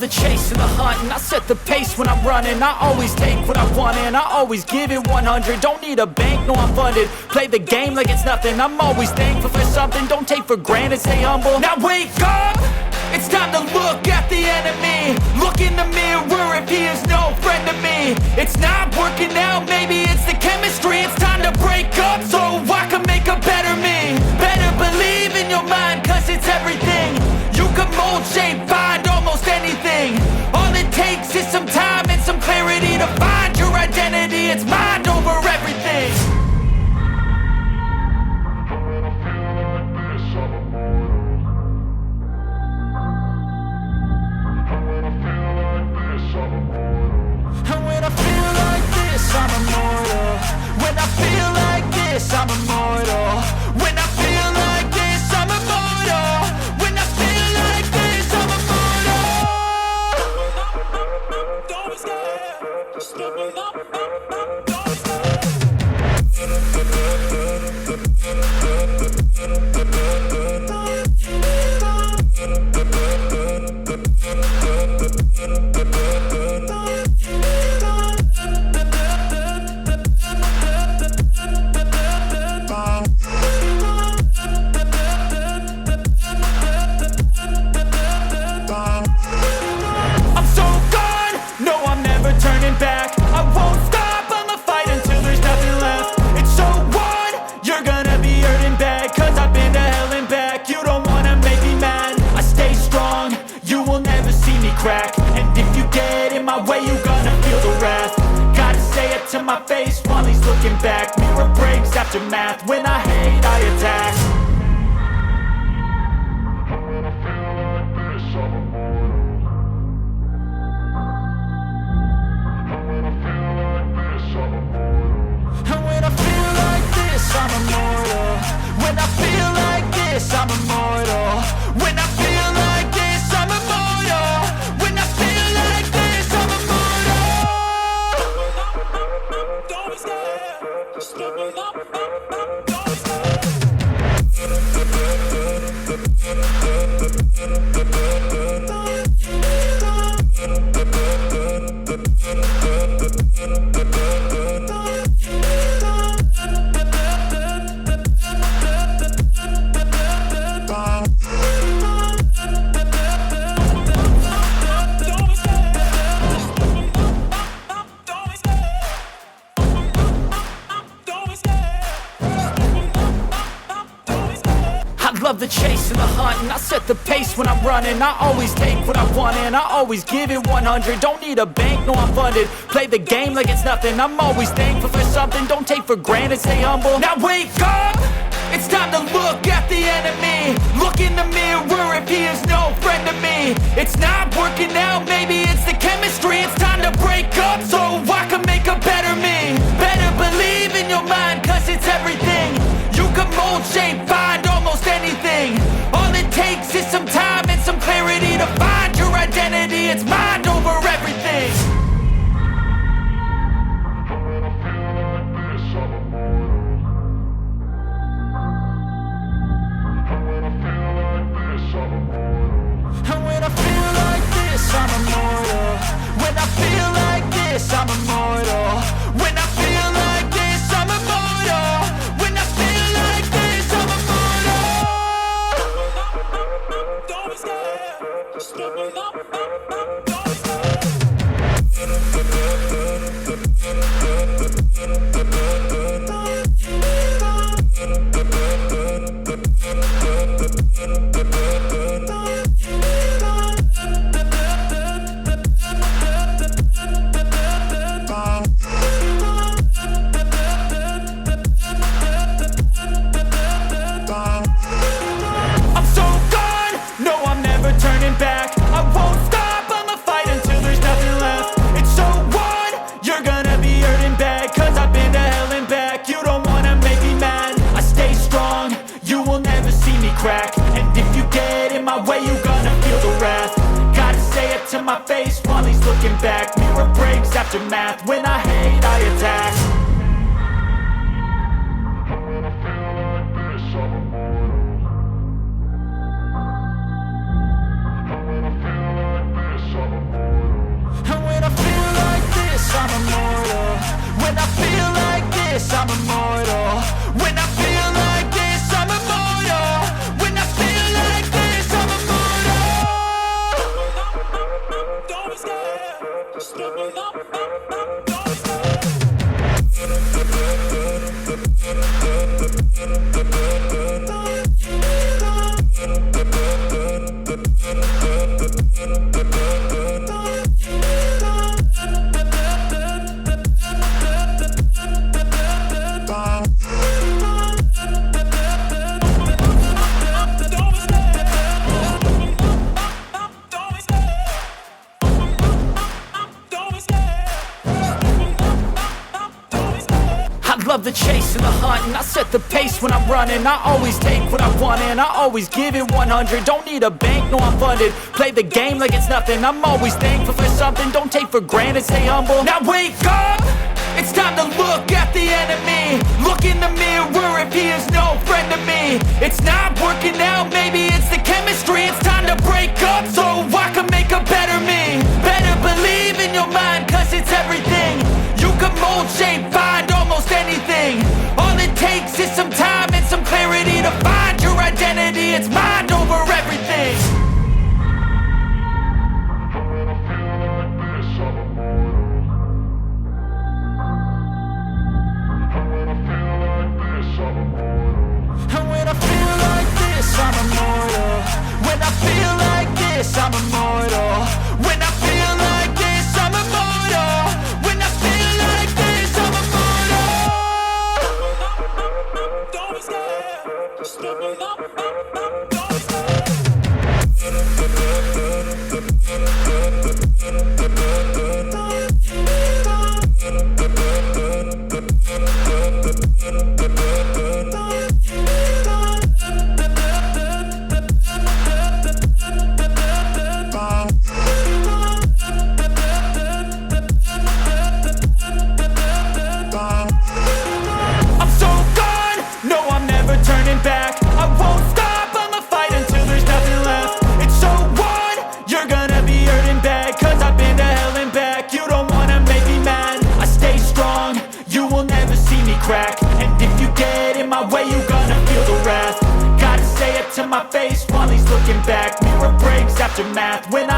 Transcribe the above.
the chase and the hunt, and I set the pace when I'm running. I always take what I want and I always give it 100. Don't need a bank, no I'm funded. Play the game like it's nothing. I'm always thankful for something. Don't take for granted, stay humble. Now wake up! It's time to look at the enemy. Look in the mirror if he is no friend to me. It's not working out, maybe it's the chemistry. It's time to break up so I can make a better me. Better believe in your mind, cause it's everything. You can mold, shape, find almost anything. All it takes is some time and some clarity to find your identity. It's mind over everything. I'm immortal. When I feel like this, I'm immortal. When I feel like this, I'm immortal. When I feel like this, I'm immortal. Don't be scared. Just give me up. Don't be scared. And if you get in my way, you're gonna feel the wrath. Gotta say it to my face while he's looking back. Mirror breaks after math. When I hate, I attack. When I feel like this, I'm immortal. When I feel like this, I'm immortal. When I feel like this, I'm immortal. When I feel like this, I'm immortal. When I feel like this, I'm immortal. When I feel like this, I'm immortal. Don't be scared. Just give me up. Don't be scared. Love the chase and the hunt, and I set the pace when I'm running. I always take what I want and I always give it 100. Don't need a bank, no I'm funded. Play the game like it's nothing. I'm always thankful for something. Don't take for granted, stay humble. Now wake up! It's time to look at the enemy. Look in the mirror if he is no friend to me. It's not working out, maybe it's the chemistry. It's time to break up so I can make a better me. Better believe in your mind, cause it's everything. You can mold, shape, find almost anything. All it takes is some time and some clarity to find your identity. It's mind over everything. When I feel like this, I'm immortal. When I feel like this, I'm immortal. When I feel like this, I'm immortal. When I feel like this, I'm immortal. When I feel like this, I'm immortal. When I feel like this, I'm immortal. Don't be scared. Just give me up. Don't be scared. And if you get in my way, you're gonna feel the wrath. Gotta say it to my face while he's looking back. Mirror breaks after math. When I hate, I attack. When I feel like this, I'm immortal. When I feel like this, I'm immortal. the chase and the hunt, and I set the pace when I'm running. I always take what I want and I always give it 100. Don't need a bank, no I'm funded. Play the game like it's nothing. I'm always thankful for something. Don't take for granted, stay humble. Now wake up! It's time to look at the enemy. Look in the mirror if he is no friend to me. It's not working out, maybe it's the chemistry. It's time to break up so I can make a better me. Better believe in your mind, cause it's everything. You can mold, shape, find almost anything. All it takes is some time and some clarity to find your identity. It's mind over everything. And when I feel like this, I'm immortal. When I feel like this, I'm immortal. When I feel like this, I'm immortal. When I feel like this, I'm immortal. Don't stop, don't I'm so gone, no I'm never turning back. I won't stop, I'ma fight until there's nothing left. It's so on, you're gonna be hurting bad. Cause I've been to hell and back. You don't wanna make me mad. I stay strong, you will never see me crack. And if you get in my way, you gonna feel the wrath. Gotta say it to my face while he's looking back. Mirror breaks after math. When